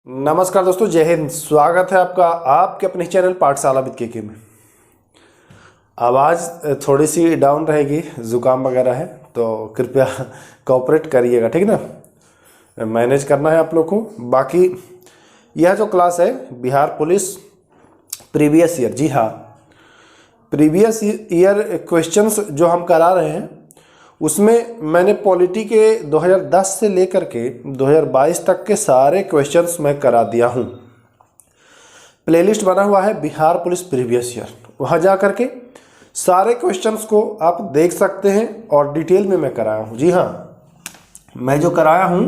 नमस्कार दोस्तों, जय हिंद। स्वागत है आपका आपके अपने चैनल पाठशाला विद के में। आवाज़ थोड़ी सी डाउन रहेगी, ज़ुकाम वगैरह है, तो कृपया कोऑपरेट करिएगा, ठीक ना। मैनेज करना है आप लोग को। बाकी यह जो क्लास है बिहार पुलिस प्रीवियस ईयर, जी हाँ, प्रीवियस ईयर क्वेश्चंस जो हम करा रहे हैं उसमें मैंने पॉलिटी के 2010 से लेकर के 2022 तक के सारे क्वेश्चंस मैं करा दिया हूँ। प्लेलिस्ट बना हुआ है बिहार पुलिस प्रीवियस ईयर, वहाँ जा कर के सारे क्वेश्चंस को आप देख सकते हैं और डिटेल में मैं कराया हूँ। जी हाँ, मैं जो कराया हूँ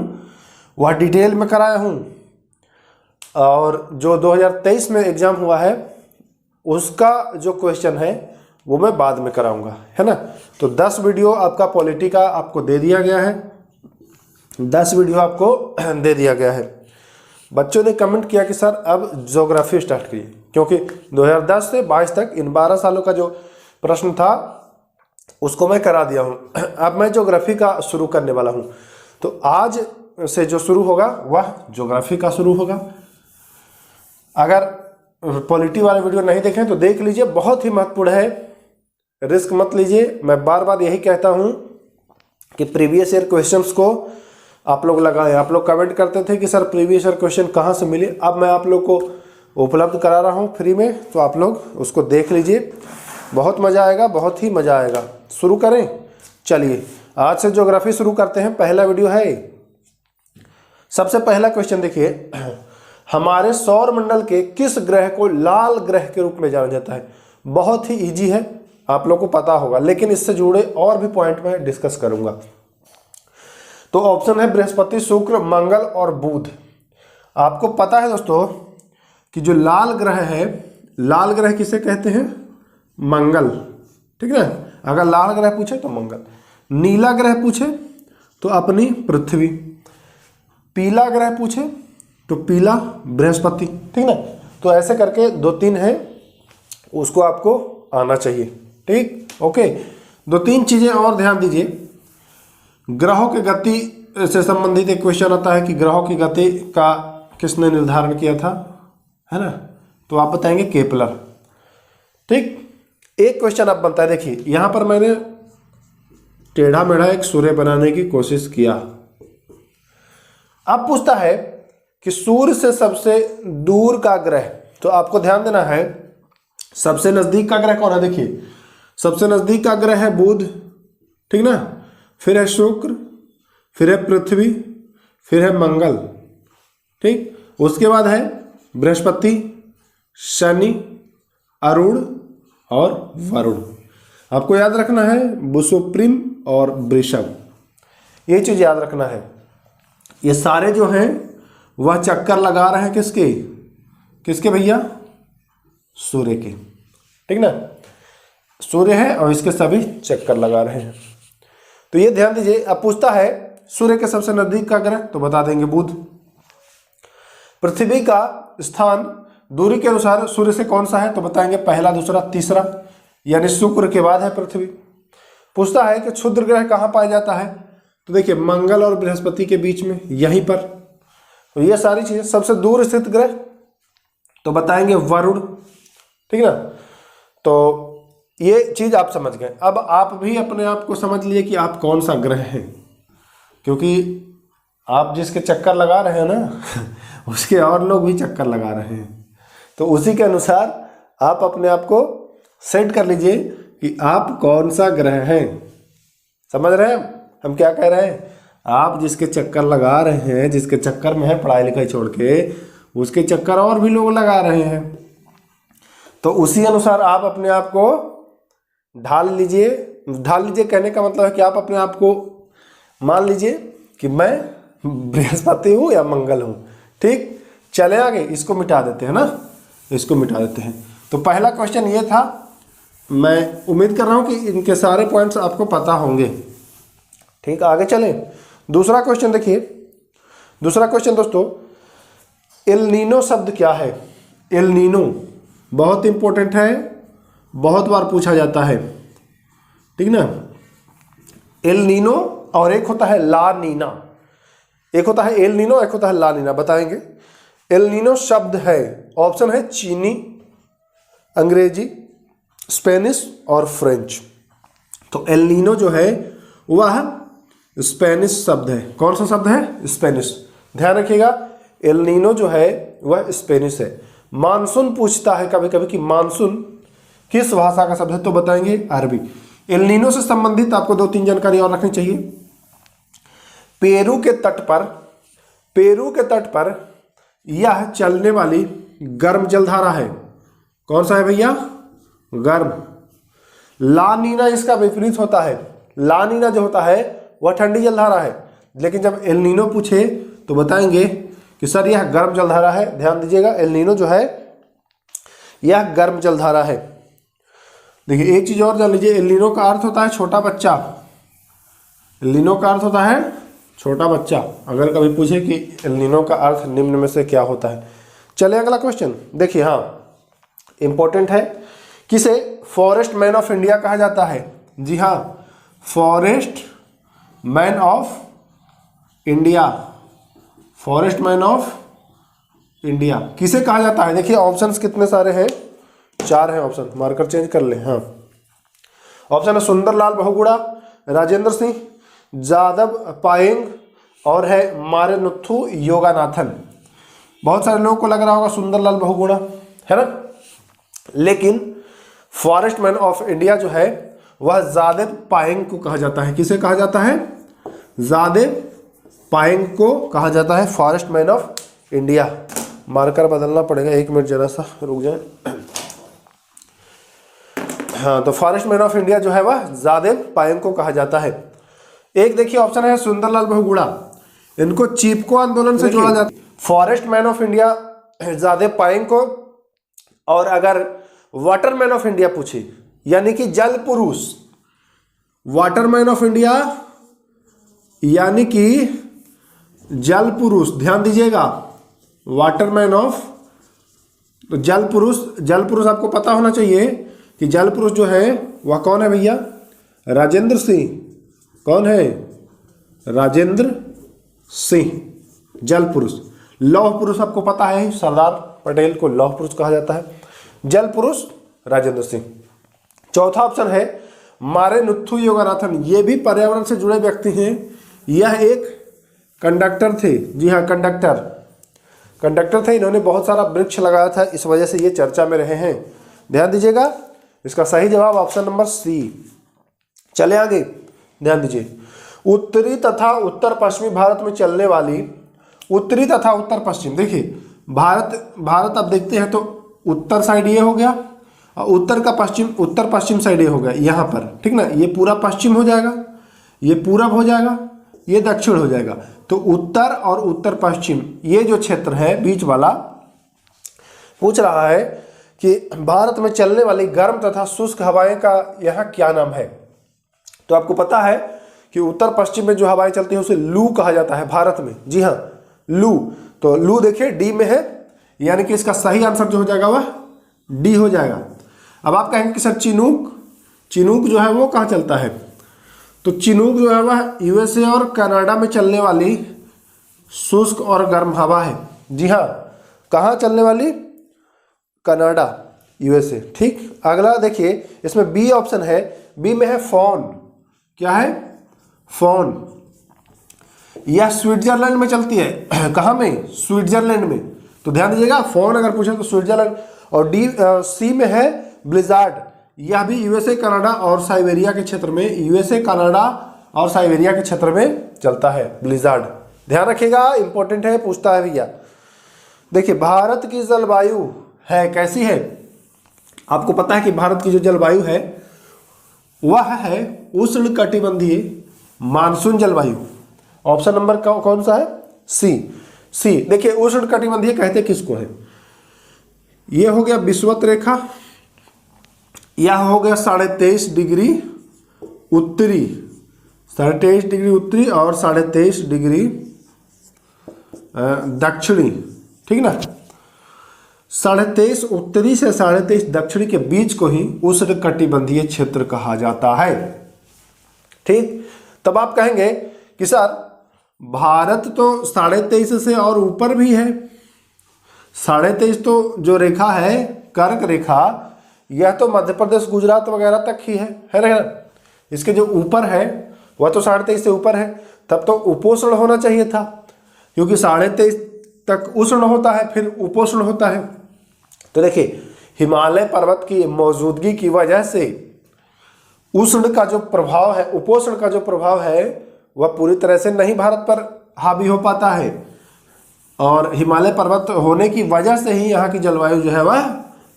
वह डिटेल में कराया हूँ। और जो 2023 में एग्ज़ाम हुआ है उसका जो क्वेश्चन है वो मैं बाद में कराऊंगा, है ना। तो 10 वीडियो आपका पॉलिटी का आपको दे दिया गया है, 10 वीडियो आपको दे दिया गया है। बच्चों ने कमेंट किया कि सर अब ज्योग्राफी स्टार्ट कीजिए, क्योंकि 2010 से 22 तक इन 12 सालों का जो प्रश्न था उसको मैं करा दिया हूँ। अब मैं ज्योग्राफी का शुरू करने वाला हूँ। तो आज से जो शुरू होगा वह ज्योग्राफी का शुरू होगा। अगर पॉलिटी वाले वीडियो नहीं देखें तो देख लीजिए, बहुत ही महत्वपूर्ण है, रिस्क मत लीजिए। मैं बार बार यही कहता हूँ कि प्रीवियस ईयर क्वेश्चंस को आप लोग लगाएं। आप लोग कमेंट करते थे कि सर प्रीवियस ईयर क्वेश्चन कहाँ से मिले, अब मैं आप लोग को उपलब्ध करा रहा हूँ फ्री में, तो आप लोग उसको देख लीजिए, बहुत मज़ा आएगा, बहुत ही मज़ा आएगा। शुरू करें, चलिए आज से ज्योग्राफी शुरू करते हैं। पहला वीडियो है, सबसे पहला क्वेश्चन देखिए, हमारे सौर मंडल के किस ग्रह को लाल ग्रह के रूप में जाना जाता है। बहुत ही इजी है, आप लोग को पता होगा, लेकिन इससे जुड़े और भी पॉइंट मैं डिस्कस करूंगा। तो ऑप्शन है बृहस्पति, शुक्र, मंगल और बुध। आपको पता है दोस्तों कि जो लाल ग्रह है, लाल ग्रह किसे कहते हैं? मंगल, ठीक है। अगर लाल ग्रह पूछे तो मंगल, नीला ग्रह पूछे तो अपनी पृथ्वी, पीला ग्रह पूछे तो पीला बृहस्पति, ठीक ना। तो ऐसे करके 2-3 है, उसको आपको आना चाहिए, ठीक, ओके। 2-3 चीजें और ध्यान दीजिए। ग्रहों की गति से संबंधित एक क्वेश्चन आता है कि ग्रहों की गति का किसने निर्धारण किया था, है ना। तो आप बताएंगे केपलर, ठीक। एक क्वेश्चन अब बनता है, देखिए यहां पर मैंने टेढ़ा मेढ़ा एक सूर्य बनाने की कोशिश किया। अब पूछता है कि सूर्य से सबसे दूर का ग्रह, तो आपको ध्यान देना है सबसे नजदीक का ग्रह कौन है। देखिए सबसे नजदीक का ग्रह है बुध, ठीक ना, फिर है शुक्र, फिर है पृथ्वी, फिर है मंगल, ठीक। उसके बाद है बृहस्पति, शनि, अरुण और वरुण। आपको याद रखना है बुसुप्रिम और वृषभ, ये चीज याद रखना है। ये सारे जो हैं वह चक्कर लगा रहे हैं किसके, किसके भैया? सूर्य के, ठीक ना। सूर्य है और इसके सभी चक्कर लगा रहे हैं, तो ये ध्यान दीजिए। अब पूछता है सूर्य के सबसे नजदीक का ग्रह, तो बता देंगे बुध। पृथ्वी का स्थान दूरी के अनुसार सूर्य से कौन सा है, तो बताएंगे पहला, दूसरा, तीसरा, यानी शुक्र के बाद है पृथ्वी। पूछता है कि क्षुद्र ग्रह कहाँ पाया जाता है, तो देखिए मंगल और बृहस्पति के बीच में, यहीं पर। तो ये सारी चीजें। सबसे दूर स्थित ग्रह तो बताएंगे वरुण, ठीक ना। तो ये चीज आप समझ गए। अब आप भी अपने आप को समझ लिए कि आप कौन सा ग्रह हैं, क्योंकि आप जिसके चक्कर लगा रहे हैं ना उसके और लोग भी चक्कर लगा रहे हैं, तो उसी के अनुसार आप अपने आप को सेट कर लीजिए कि आप कौन सा ग्रह हैं। समझ रहे हैं हम क्या कह रहे हैं? आप जिसके चक्कर लगा रहे हैं, जिसके चक्कर में है पढ़ाई लिखाई छोड़ के, उसके चक्कर और भी लोग लगा रहे हैं, तो उसी अनुसार आप अपने आप को ढाल लीजिए। ढाल लीजिए कहने का मतलब है कि आप अपने आप को मान लीजिए कि मैं बृहस्पति हूँ या मंगल हूँ, ठीक। चले आगे, इसको मिटा देते हैं ना, इसको मिटा देते हैं। तो पहला क्वेश्चन ये था, मैं उम्मीद कर रहा हूँ कि इनके सारे पॉइंट्स आपको पता होंगे, ठीक। आगे चलें, दूसरा क्वेश्चन देखिए। दूसरा क्वेश्चन दोस्तों, एल नीनो शब्द क्या है? एल नीनो बहुत इंपॉर्टेंट है, बहुत बार पूछा जाता है, ठीक ना। एल नीनो और एक होता है ला नीना, एक होता है एल नीनो, एक होता है ला नीना। बताएंगे एल नीनो शब्द है, ऑप्शन है चीनी, अंग्रेजी, स्पेनिश और फ्रेंच। तो एल नीनो जो है वह स्पेनिश शब्द है। कौन सा शब्द है? स्पेनिश। ध्यान रखिएगा, एल नीनो जो है वह स्पेनिश है। मानसून पूछता है कभी कभी कि मानसून किस भाषा का शब्द है, तो बताएंगे अरबी। एल नीनो से संबंधित आपको 2-3 जानकारी और रखनी चाहिए। पेरू के तट पर यह चलने वाली गर्म जलधारा है। कौन सा है भैया? गर्म। ला नीना इसका विपरीत होता है। ला नीना जो होता है वह ठंडी जलधारा है, लेकिन जब एल नीनो पूछे तो बताएंगे कि सर यह गर्म जलधारा है। ध्यान दीजिएगा, एल नीनो जो है यह गर्म जलधारा है। देखिए एक चीज और जान लीजिए, एल नीनो का अर्थ होता है छोटा बच्चा। एल नीनो का अर्थ होता है छोटा बच्चा। अगर कभी पूछे कि एल नीनो का अर्थ निम्न में से क्या होता है। चले अगला क्वेश्चन देखिए। हाँ, इंपॉर्टेंट है। किसे फॉरेस्ट मैन ऑफ इंडिया कहा जाता है? जी हाँ, forest man of India. Forest man of India किसे कहा जाता है? देखिए ऑप्शंस कितने सारे हैं, 4 हैं ऑप्शन, मार्कर चेंज कर ले। हाँ, ऑप्शन है सुंदरलाल बहुगुणा, राजेंद्र सिंह, जादव पायेंग और है मारेमुथु योगानाथन। बहुत सारे लोगों को लग रहा होगा सुंदरलाल बहुगुणा, है ना, लेकिन फॉरेस्ट मैन ऑफ इंडिया जो है वह जादव पायेंग को कहा जाता है। किसे कहा जाता है? जादव पायेंग को कहा जाता है forest man of India. Marker बदलना पड़ेगा, 1 मिनट जरा सा रुक जाए। हाँ, तो फॉरेस्ट मैन ऑफ इंडिया जो है वह जादव पायेंग को कहा जाता है। एक देखिए ऑप्शन है सुंदरलाल बहुगुणा, इनको चिपको आंदोलन से जोड़ा जाता है। Forest man of India Jadav Payeng को, और अगर वाटर मैन ऑफ इंडिया पूछे यानी कि जल पुरुष, वाटर मैन ऑफ इंडिया यानी कि जल पुरुष, ध्यान दीजिएगा, वाटर मैन ऑफ, तो जल पुरुष आपको पता होना चाहिए कि जल पुरुष जो है वह कौन है भैया? राजेंद्र सिंह। कौन है? राजेंद्र सिंह जल पुरुष। लौह पुरुष आपको पता है, सरदार पटेल को लौह पुरुष कहा जाता है। जल पुरुष राजेंद्र सिंह। चौथा ऑप्शन है मारेमुथु योगानाथन, ये भी पर्यावरण से जुड़े व्यक्ति हैं। यह एक कंडक्टर थे। जी हाँ, कंडक्टर थे। इन्होंने बहुत सारा वृक्ष लगाया था, इस वजह से ये चर्चा में रहे हैं। ध्यान दीजिएगा, इसका सही जवाब ऑप्शन नंबर सी। चले आगे, ध्यान दीजिए। उत्तरी तथा उत्तर पश्चिमी भारत में चलने वाली, उत्तरी तथा उत्तर पश्चिम, देखिए भारत अब देखते हैं तो उत्तर साइड ये हो गया और उत्तर पश्चिम साइड ये हो गया यहाँ पर, ठीक ना। ये पूरा पश्चिम हो जाएगा, ये पूरब हो जाएगा, ये दक्षिण हो जाएगा। तो उत्तर और उत्तर पश्चिम ये जो क्षेत्र है बीच वाला, पूछ रहा है कि भारत में चलने वाली गर्म तथा शुष्क हवाएं का यहाँ क्या नाम है। तो आपको पता है कि उत्तर पश्चिम में जो हवाएं चलती हैं उसे लू कहा जाता है भारत में। जी हाँ, लू। तो लू देखिए डी में है, यानी कि इसका सही आंसर जो हो जाएगा वह डी हो जाएगा। अब आप कहेंगे कि सर चिनूक जो है वो कहाँ चलता है? तो चिनूक जो है वह यूएसए और कनाडा में चलने वाली शुष्क और गर्म हवा है। जी हाँ, कहाँ चलने वाली? Canada, USA. ठीक, अगला देखिए, इसमें बी ऑप्शन है, बी में है फॉन। क्या है? फॉन। यह स्विट्जरलैंड में चलती है। कहाँ में? स्विट्जरलैंड में। तो ध्यान दीजिएगा, फॉन अगर पूछे तो स्विट्जरलैंड। और सी में है ब्लिजार्ड। यह भी यूएसए कनाडा और साइबेरिया के क्षेत्र में, यूएसए कनाडा और साइबेरिया के क्षेत्र में चलता है ब्लिजार्ड। ध्यान रखिएगा, इंपॉर्टेंट है, पूछता है भैया। देखिए भारत की जलवायु है कैसी है? आपको पता है कि भारत की जो जलवायु है वह है उष्ण कटिबंधीय मानसून जलवायु। ऑप्शन नंबर कौन सा है? सी। देखिए उष्ण कटिबंधीय कहते किसको है? ये हो गया विषुवत रेखा, यह हो गया 23.5 डिग्री उत्तरी, 23.5 डिग्री उत्तरी और 23.5 डिग्री दक्षिणी, ठीक ना। 23.5 उत्तरी से 23.5 दक्षिणी के बीच को ही उष्ण कटिबंधीय क्षेत्र कहा जाता है। ठीक, तब आप कहेंगे कि सर भारत तो 23.5 से और ऊपर भी है, 23.5 तो जो रेखा है कर्क रेखा, यह तो मध्य प्रदेश गुजरात वगैरह तक ही है ना। इसके जो ऊपर है वह तो 23.5 से ऊपर है, तब तो उपोष्ण होना चाहिए था, क्योंकि 23.5 तक उष्ण होता है फिर उपोष्ण होता है। तो देखिए हिमालय पर्वत की मौजूदगी की वजह से उष्ण का जो प्रभाव है, उपोष्ण का जो प्रभाव है वह पूरी तरह से नहीं भारत पर हावी हो पाता है, और हिमालय पर्वत होने की वजह से ही यहाँ की जलवायु जो है वह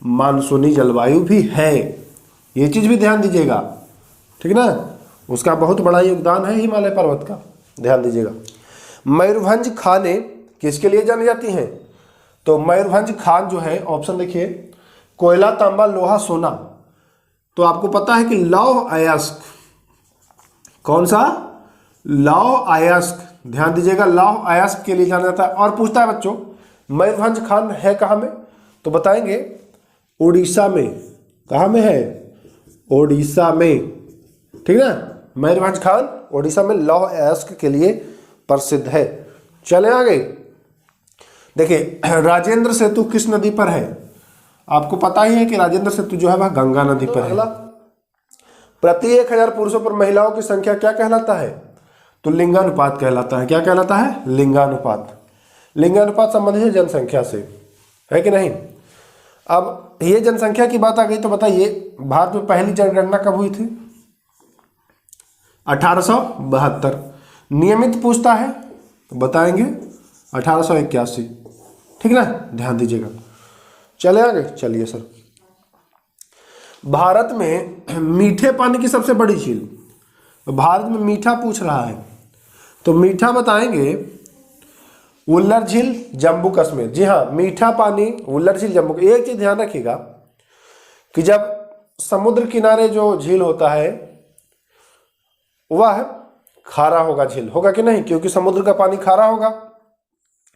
मानसूनी जलवायु भी है। ये चीज भी ध्यान दीजिएगा, ठीक ना। उसका बहुत बड़ा योगदान है हिमालय पर्वत का, ध्यान दीजिएगा। मयूरभंज खानें किसके लिए जानी जाती हैं? तो मयूरभंज खान जो है, ऑप्शन देखिए, कोयला, तांबा, लोहा, सोना। तो आपको पता है कि लौह अयस्क, कौन सा? लौह अयस्क, ध्यान दीजिएगा, लौह अयस्क के लिए जाना जाता है। और पूछता है बच्चों मयूरभंज खान है कहाँ में? तो बताएंगे उड़ीसा में। कहाँ में है? ओडिशा में, ठीक है ना। मयूरभंज खान ओडिशा में लौह अयस्क के लिए प्रसिद्ध है। चले आगे, देखिए राजेंद्र सेतु किस नदी पर है? आपको पता ही है कि राजेंद्र सेतु जो है वह गंगा नदी पर है। प्रति 1000 पुरुषों पर महिलाओं की संख्या क्या कहलाता है? तो लिंगानुपात कहलाता है। क्या कहलाता है? लिंगानुपात। लिंगानुपात संबंधित है जनसंख्या से, है कि नहीं। अब ये जनसंख्या की बात आ गई तो बताइए भारत में पहली जनगणना कब हुई थी? 1872। नियमित पूछता है तो बताएंगे 1881, ठीक ना, ध्यान दीजिएगा। चले आगे, चलिए सर। भारत में मीठे पानी की सबसे बड़ी झील, भारत में मीठा पूछ रहा है तो मीठा बताएंगे वुल्लर झील, जम्मू कश्मीर। जी हाँ, मीठा पानी वुल्लर झील, जम्मू। एक चीज ध्यान रखिएगा कि जब समुद्र किनारे जो झील होता है वह खारा होगा, झील होगा कि नहीं, क्योंकि समुद्र का पानी खारा होगा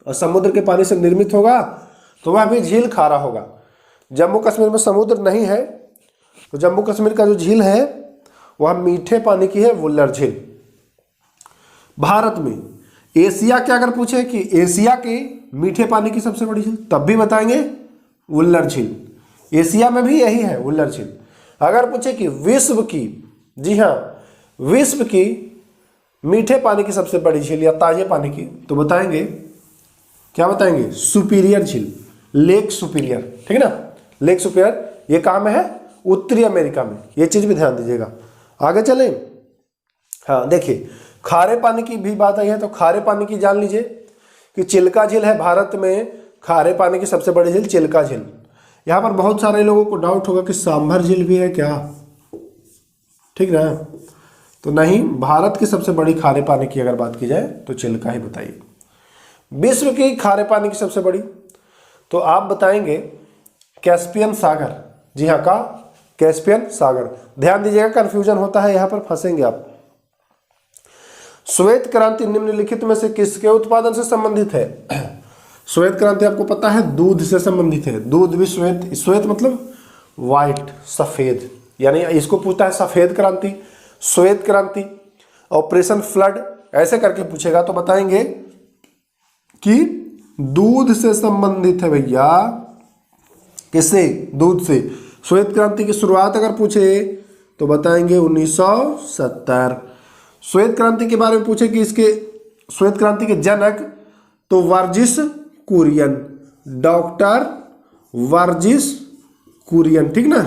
और समुद्र के पानी से निर्मित होगा तो वह भी झील खारा होगा। जम्मू कश्मीर में समुद्र नहीं है तो जम्मू कश्मीर का जो झील है वह मीठे पानी की है, वुल्लर झील। भारत में एशिया के अगर पूछे कि एशिया के मीठे पानी की सबसे बड़ी झील, तब भी बताएंगे वुल्लर झील। एशिया में भी यही है, वुल्लर झील। अगर पूछे कि विश्व की, जी हाँ, विश्व की मीठे पानी की सबसे बड़ी झील या ताजे पानी की, तो बताएंगे, क्या बताएंगे? सुपीरियर झील, लेक सुपीरियर, ठीक है ना। लेक सुपीरियर ये कहाँ में है? उत्तरी अमेरिका में। ये चीज भी ध्यान दीजिएगा। आगे चलें। हाँ देखिए, खारे पानी की भी बात आई है तो खारे पानी की जान लीजिए कि चिल्का झील है भारत में खारे पानी की सबसे बड़ी झील, चिल्का झील। यहाँ पर बहुत सारे लोगों को डाउट होगा कि सांभर झील भी है क्या, ठीक ना। तो नहीं, भारत की सबसे बड़ी खारे पानी की अगर बात की जाए तो चिल्का ही बताइए। विश्व की खारे पानी की सबसे बड़ी, तो आप बताएंगे कैस्पियन सागर। जी हाँ, का कैस्पियन सागर। ध्यान दीजिएगा, कंफ्यूजन होता है, यहां पर फंसेंगे आप। श्वेत क्रांति निम्नलिखित में से किसके उत्पादन से संबंधित है? श्वेत क्रांति आपको पता है दूध से संबंधित है। दूध भी श्वेत, श्वेत मतलब व्हाइट, सफेद, यानी इसको पूछता है सफेद क्रांति, श्वेत क्रांति, ऑपरेशन फ्लड, ऐसे करके पूछेगा तो बताएंगे कि दूध से संबंधित है भैया। किससे? दूध से। श्वेत क्रांति की शुरुआत अगर पूछे तो बताएंगे 1970। श्वेत क्रांति के बारे में पूछे कि इसके श्वेत क्रांति के जनक, तो वर्जिस कुरियन, डॉक्टर वर्जिस कुरियन, ठीक ना,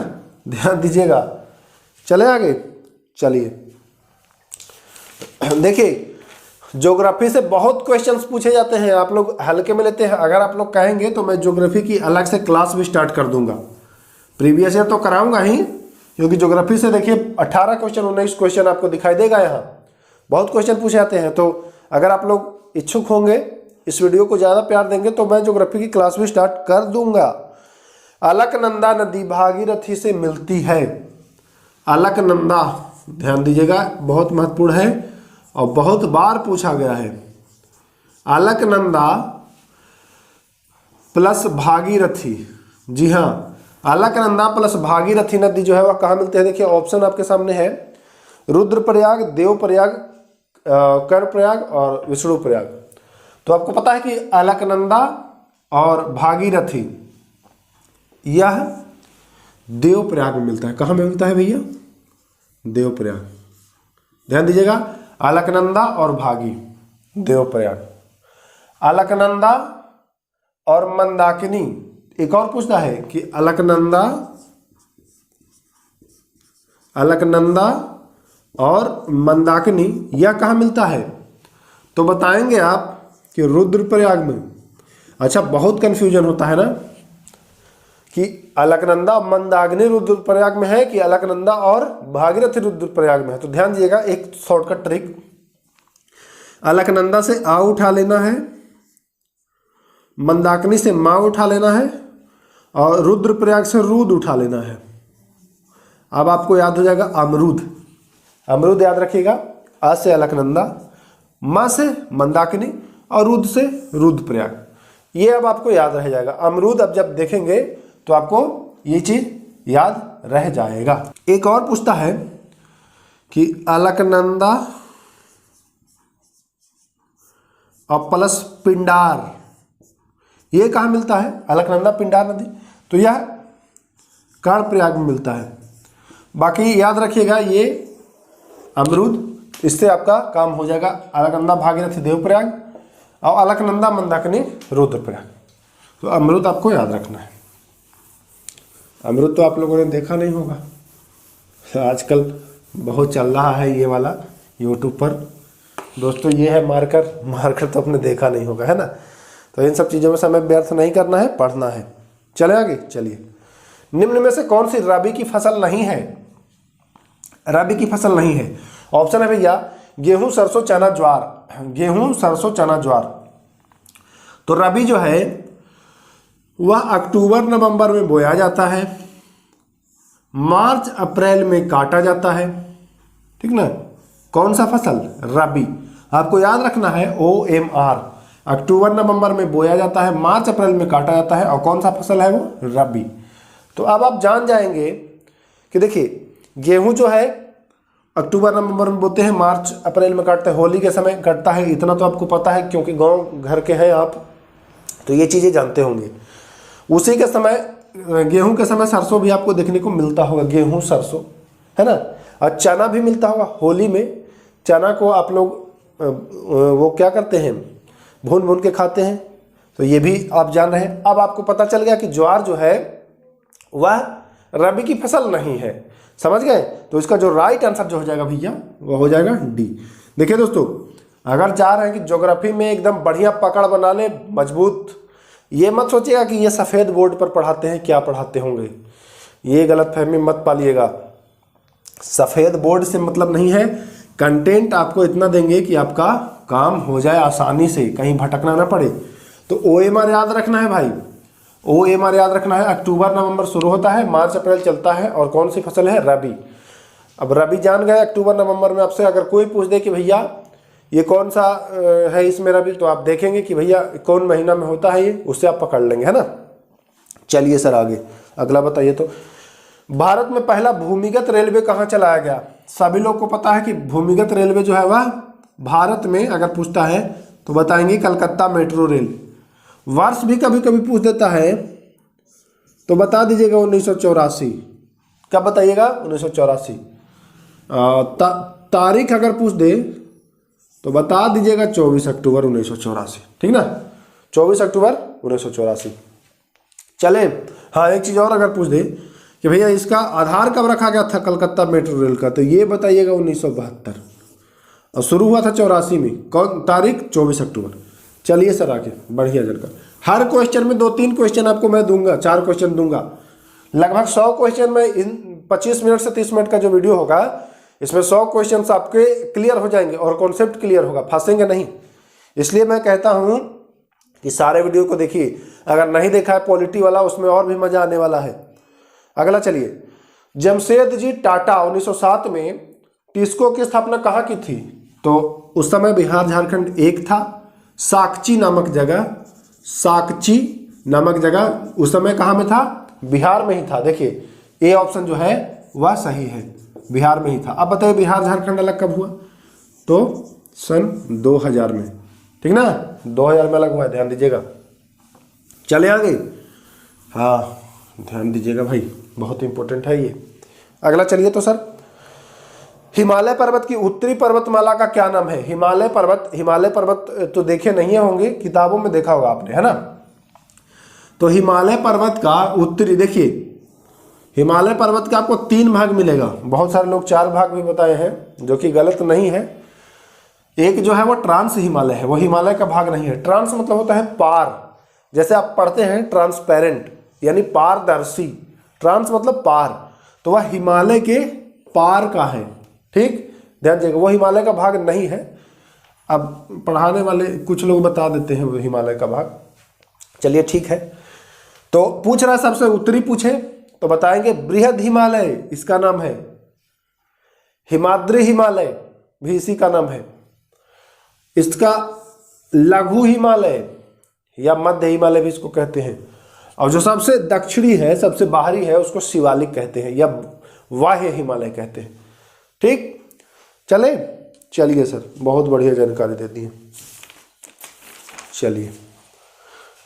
ध्यान दीजिएगा। चले आगे, चलिए देखिए, ज्योग्राफी से बहुत क्वेश्चंस पूछे जाते हैं, आप लोग हल्के में लेते हैं। अगर आप लोग कहेंगे तो मैं ज्योग्राफी की अलग से क्लास भी स्टार्ट कर दूंगा। प्रीवियस ईयर तो कराऊंगा ही, क्योंकि ज्योग्राफी से देखिए 18 क्वेश्चन 19 क्वेश्चन आपको दिखाई देगा। यहाँ बहुत क्वेश्चन पूछे जाते हैं, तो अगर आप लोग इच्छुक होंगे, इस वीडियो को ज़्यादा प्यार देंगे तो मैं ज्योग्राफी की क्लास भी स्टार्ट कर दूंगा। अलकनंदा नदी भागीरथी से मिलती है। अलकनंदा, ध्यान दीजिएगा, बहुत महत्वपूर्ण है और बहुत बार पूछा गया है। अलकनंदा प्लस भागीरथी, जी हाँ, अलकनंदा प्लस भागीरथी नदी जो है वह कहाँ मिलते हैं? देखिए ऑप्शन आपके सामने है, रुद्रप्रयाग, देवप्रयाग, कर्णप्रयाग और विष्णुप्रयाग। तो आपको पता है कि अलकनंदा और भागीरथी, यह देवप्रयाग में मिलता है। कहाँ में मिलता है भैया? देवप्रयाग। ध्यान दीजिएगा, अलकनंदा और भागी, देवप्रयाग। अलकनंदा और मंदाकिनी, एक और पूछता है कि अलकनंदा और मंदाकिनी यह कहाँ मिलता है? तो बताएंगे आप कि रुद्रप्रयाग में। अच्छा, बहुत कंफ्यूजन होता है ना कि अलकनंदा मंदाकिनी रुद्रप्रयाग में है कि अलकनंदा और भागीरथी रुद्रप्रयाग में है। तो ध्यान दीजिएगा, एक शॉर्टकट ट्रिक, अलकनंदा से आ उठा लेना है, मंदाकिनी से मा उठा लेना है और रुद्रप्रयाग से रूद उठा लेना है। अब आपको याद हो जाएगा अमरूद। अमरूद याद रखिएगा, आ से अलकनंदा, मा से मंदाकिनी और रुद से रुद्रप्रयाग। ये अब आपको याद रह जाएगा। अमरूद अब जब देखेंगे तो आपको ये चीज याद रह जाएगा। एक और पूछता है कि अलकनंदा और प्लस पिंडार, ये कहाँ मिलता है? अलकनंदा पिंडार नदी, तो यह कर्णप्रयाग में मिलता है। बाकी याद रखिएगा ये अमरूद, इससे आपका काम हो जाएगा। अलकनंदा भागीरथी देवप्रयाग और अलकनंदा मंदाकिनी रुद्रप्रयाग। तो अमरूद आपको याद रखना है। अमरूद तो आप लोगों ने देखा नहीं होगा, आजकल बहुत चल रहा है ये वाला यूट्यूब पर। दोस्तों ये है मार्कर तो आपने देखा नहीं होगा, है ना। तो इन सब चीज़ों में समय व्यर्थ नहीं करना है, पढ़ना है। चले आगे, चलिए। निम्न में से कौन सी रबी की फसल नहीं है? रबी की फसल नहीं है, ऑप्शन है भैया गेहूं, सरसों, चना, ज्वार। गेहूं, सरसों, चना, ज्वार। तो रबी जो है वह अक्टूबर नवंबर में बोया जाता है, मार्च अप्रैल में काटा जाता है, ठीक ना। कौन सा फसल? रबी। आपको याद रखना है OMR, अक्टूबर नवंबर में बोया जाता है, मार्च अप्रैल में काटा जाता है, और कौन सा फसल है वो? रबी। तो अब आप जान जाएंगे कि देखिए गेहूं जो है अक्टूबर नवंबर में बोते हैं, मार्च अप्रैल में काटते हैं, होली के समय कटता है। इतना तो आपको पता है क्योंकि गांव घर के हैं आप, तो ये चीज़ें जानते होंगे। उसी के समय गेहूं के समय सरसों भी आपको देखने को मिलता होगा, गेहूं सरसों, है ना। और चना भी मिलता होगा होली में। चना को आप लोग वो क्या करते हैं, भून भून के खाते हैं, तो ये भी आप जान रहे हैं। अब आपको पता चल गया कि ज्वार जो है वह रबी की फसल नहीं है, समझ गए। तो इसका जो राइट आंसर जो हो जाएगा भैया वो हो जाएगा डी। देखिए दोस्तों, अगर चाह रहे हैं कि ज्योग्राफी में एकदम बढ़िया पकड़ बना ले, मजबूत, ये मत सोचिएगा कि ये सफ़ेद बोर्ड पर पढ़ाते हैं, क्या पढ़ाते होंगे, ये गलतफहमी मत पालिएगा। सफ़ेद बोर्ड से मतलब नहीं है, कंटेंट आपको इतना देंगे कि आपका काम हो जाए आसानी से, कहीं भटकना ना पड़े। तो OMR याद रखना है भाई, OMR याद रखना है। अक्टूबर नवंबर शुरू होता है, मार्च अप्रैल चलता है, और कौन सी फसल है? रबी। अब रबी जान गए अक्टूबर नवंबर में। आपसे अगर कोई पूछ दे कि भैया ये कौन सा है इसमें रबी, तो आप देखेंगे कि भैया कौन महीना में होता है ये, उससे आप पकड़ लेंगे, है ना। चलिए सर आगे, अगला बताइए। तो भारत में पहला भूमिगत रेलवे कहाँ चलाया गया? सभी लोग को पता है कि भूमिगत रेलवे जो है वह भारत में, अगर पूछता है तो बताएंगे कलकत्ता मेट्रो रेल। वर्ष भी कभी कभी पूछ देता है तो बता दीजिएगा 1984। कब बताइएगा? 1984। तारीख अगर पूछ दे तो बता दीजिएगा 24 अक्टूबर 1984, ठीक ना, 24 अक्टूबर 1984। चले, हाँ एक चीज़ और अगर पूछ दे कि भैया इसका आधार कब रखा गया था कलकत्ता मेट्रो रेल का, तो ये बताइएगा 1972, और शुरू हुआ था 84 में। कौन तारीख? 24 अक्टूबर। चलिए सर आगे, बढ़िया जनकर। हर क्वेश्चन में 2-3 क्वेश्चन आपको मैं दूंगा, 4 क्वेश्चन दूंगा। लगभग 100 क्वेश्चन में इन 25 मिनट से 30 मिनट का जो वीडियो होगा, इसमें 100 क्वेश्चन आपके क्लियर हो जाएंगे और कॉन्सेप्ट क्लियर होगा, फंसेंगे नहीं। इसलिए मैं कहता हूं कि सारे वीडियो को देखिए। अगर नहीं देखा है पॉलिटी वाला, उसमें और भी मजा आने वाला है। अगला चलिए, जमशेदजी टाटा 1907 में टिस्को की स्थापना कहाँ की थी? तो उस समय बिहार झारखंड एक था, साकची नामक जगह उस समय कहाँ में था? बिहार में ही था। देखिए ए ऑप्शन जो है वह सही है, बिहार में ही था। अब बताइए बिहार झारखंड अलग कब हुआ? तो सन 2000 में, ठीक ना, 2000 में अलग हुआ है, ध्यान दीजिएगा। चले आगे। हाँ ध्यान दीजिएगा भाई, बहुत इंपॉर्टेंट है ये। अगला चलिए तो सर, हिमालय पर्वत की उत्तरी पर्वतमाला का क्या नाम है? हिमालय पर्वत तो देखे नहीं होंगे, किताबों में देखा होगा आपने, है ना। तो हिमालय पर्वत का उत्तरी, देखिए हिमालय पर्वत का आपको 3 भाग मिलेगा। बहुत सारे लोग 4 भाग भी बताए हैं, जो कि गलत नहीं है। एक जो है वो ट्रांस हिमालय है, वो हिमालय का भाग नहीं है। ट्रांस मतलब होता है पार, जैसे आप पढ़ते हैं ट्रांसपेरेंट यानी पारदर्शी, ट्रांस मतलब पार, तो वह हिमालय के पार का है। ठीक, ध्यान दीजिएगा, वो हिमालय का भाग नहीं है। अब पढ़ाने वाले कुछ लोग बता देते हैं वो हिमालय का भाग। चलिए ठीक है, तो पूछ रहा है सबसे उत्तरी पूछे तो बताएंगे बृहद हिमालय, इसका नाम है। हिमाद्री हिमालय भी इसी का नाम है। इसका लघु हिमालय या मध्य हिमालय भी इसको कहते हैं। और जो सबसे दक्षिणी है, सबसे बाहरी है, उसको शिवालिक कहते हैं या बाह्य हिमालय कहते हैं। ठीक, चलिए सर, बहुत बढ़िया जानकारी दे दी है। चलिए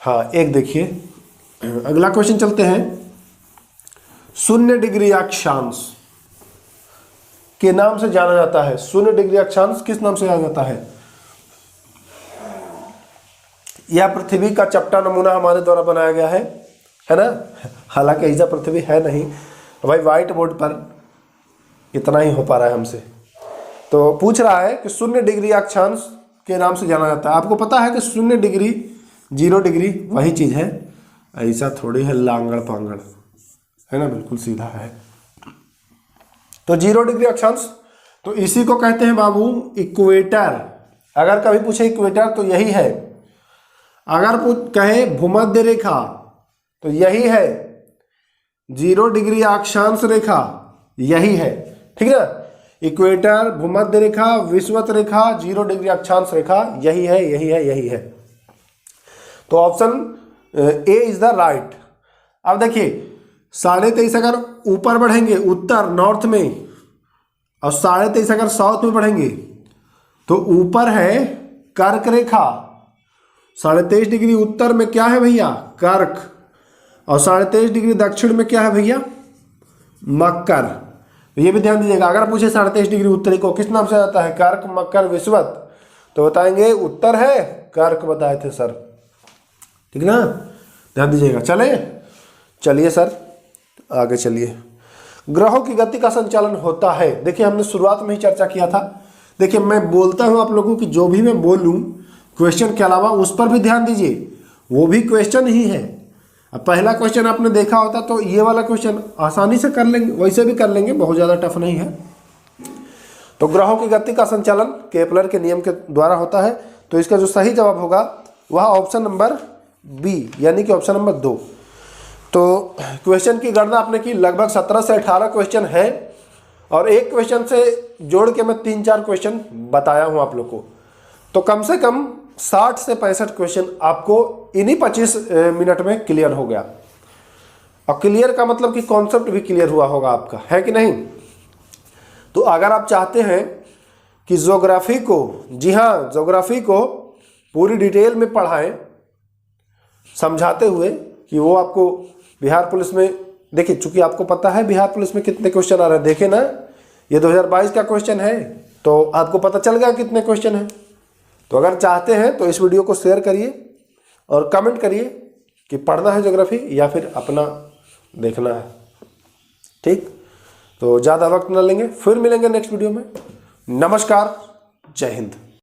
हाँ, एक देखिए अगला क्वेश्चन चलते हैं। 0 डिग्री अक्षांश के नाम से जाना जाता है। 0 डिग्री अक्षांश किस नाम से जाना जाता है? यह पृथ्वी का चपटा नमूना हमारे द्वारा बनाया गया है ना। हालांकि ऐसा पृथ्वी है नहीं, तो भाई व्हाइट बोर्ड पर इतना ही हो पा रहा है हमसे। तो पूछ रहा है कि 0 डिग्री अक्षांश के नाम से जाना जाता है। आपको पता है कि 0 डिग्री 0 डिग्री वही चीज़ है, ऐसा थोड़ी है लांगड़ पांगड़, है ना, बिल्कुल सीधा है। तो 0 डिग्री अक्षांश, तो इसी को कहते हैं बाबू इक्वेटर। अगर कभी पूछे इक्वेटर तो यही है। अगर कहे भूमध्य रेखा तो यही है। 0 डिग्री अक्षांश रेखा यही है, ठीक है ना। इक्वेटर, भूमध्य रेखा, विषुवत रेखा, 0 डिग्री अक्षांश रेखा यही है, यही है, यही है। तो option A is the right. अब देखिए 23.5 अगर ऊपर बढ़ेंगे उत्तर नॉर्थ में और 23.5 अगर साउथ में बढ़ेंगे तो ऊपर है कर्क रेखा। 23.5 डिग्री उत्तर में क्या है भैया? कर्क। और 23.5 डिग्री दक्षिण में क्या है भैया? मकर। ये भी ध्यान दीजिएगा, अगर पूछे 23.5 डिग्री उत्तरी को किस नाम से आता है? कर्क, मकर, विषुवत, तो बताएंगे उत्तर है कर्क, बताए थे सर, ठीक ना, ध्यान दीजिएगा। चलिए सर आगे चलिए। ग्रहों की गति का संचालन होता है। देखिए हमने शुरुआत में ही चर्चा किया था। देखिए मैं बोलता हूं आप लोगों की, जो भी मैं बोलूं क्वेश्चन के अलावा उस पर भी ध्यान दीजिए, वो भी क्वेश्चन ही है। अब पहला क्वेश्चन आपने देखा होता तो ये वाला क्वेश्चन आसानी से कर लेंगे, वैसे भी कर लेंगे, बहुत ज़्यादा टफ नहीं है। तो ग्रहों की गति का संचालन केपलर के नियम के द्वारा होता है। तो इसका जो सही जवाब होगा वह ऑप्शन नंबर बी, यानी कि ऑप्शन नंबर 2। तो क्वेश्चन की गणना आपने की, लगभग 17 से 18 क्वेश्चन है और एक क्वेश्चन से जोड़ के मैं 3-4 क्वेश्चन बताया हूं आप लोग को। तो कम से कम 60 से 65 क्वेश्चन आपको इन्हीं 25 मिनट में क्लियर हो गया। और क्लियर का मतलब कि कॉन्सेप्ट भी क्लियर हुआ होगा आपका, है कि नहीं। तो अगर आप चाहते हैं कि ज्योग्राफी को, जी हाँ ज्योग्राफी को पूरी डिटेल में पढ़ाएं समझाते हुए, कि वो आपको बिहार पुलिस में, देखिए चूंकि आपको पता है बिहार पुलिस में कितने क्वेश्चन आ रहे हैं, देखे ना, ये 2022 का क्वेश्चन है, तो आपको पता चल गया कितने क्वेश्चन हैं। तो अगर चाहते हैं तो इस वीडियो को शेयर करिए और कमेंट करिए कि पढ़ना है ज्योग्राफी या फिर अपना देखना है, ठीक। तो ज़्यादा वक्त न लेंगे, फिर मिलेंगे नेक्स्ट वीडियो में। नमस्कार, जय हिंद।